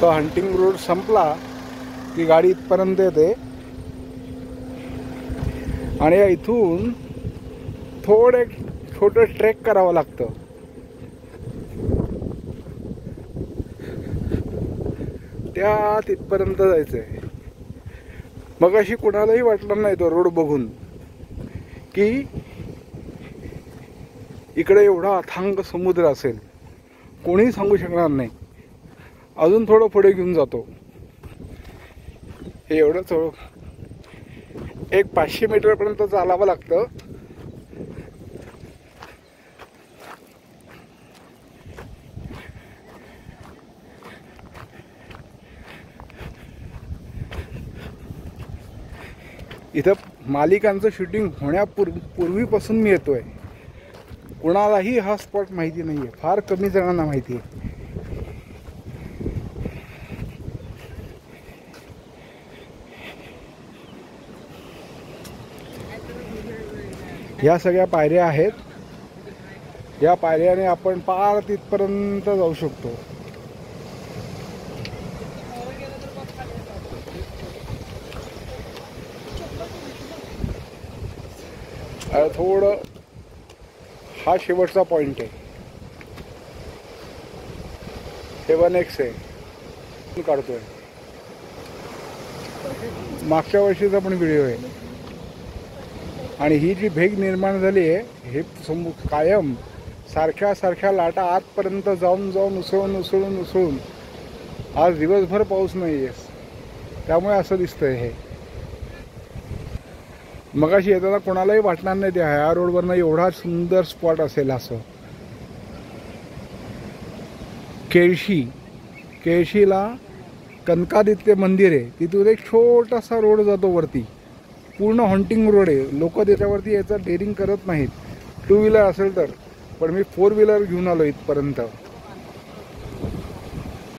तो hunting road संपला की गाडी इथपर्यंत येते आणि इथून थोडं छोटं ट्रेक करावं लागतं. त्या तिथपर्यंत जायचं आहे. मग अशी कुणालाही वाटलं नाही तो रोड बघून की इकडे एवढा अथांग समुद्र असेल. कोणीही सांगू शकणार नाही. अजून थोडं पुढे घेऊन जातो. हे एवढंच एक 500 मीटरपर्यंत चालावं लागतं. इथं मालिकांचं शूटिंग होण्यापूर्वीपासून मी येतोय. कुणालाही हा स्पॉट माहिती नाहीये. फार कमी जणांना माहिती आहे. या सगळ्या पायऱ्या आहेत. या पायऱ्याने आपण पार तिथपर्यंत जाऊ शकतो. थोडं हा शेवटचा पॉइंट आहे. हे 1x आहे. काढतोय. मागच्या वर्षीचा पण व्हिडिओ आहे. आणि ही जी भेग निर्माण झाली आहे हे कायम सारख्या लाटा आतपर्यंत जाऊन उसळून आज दिवसभर पाऊस नाही आहे. त्यामुळे असं दिसतंय. हे मगाशी येताना कोणालाही वाटणार नाही त्या ह्या रोडवरनं एवढा सुंदर स्पॉट असेल असं. केळशीला कनकादित्य मंदिर आहे. तिथून एक छोटासा रोड जातो वरती. पूर्ण हॉन्टिंग रोड आहे. लोक त्याच्यावरती यायचं डेअरिंग करत नाहीत. 2 व्हीलर असेल तर. पण मी 4 व्हीलर घेऊन आलो इथपर्यंत.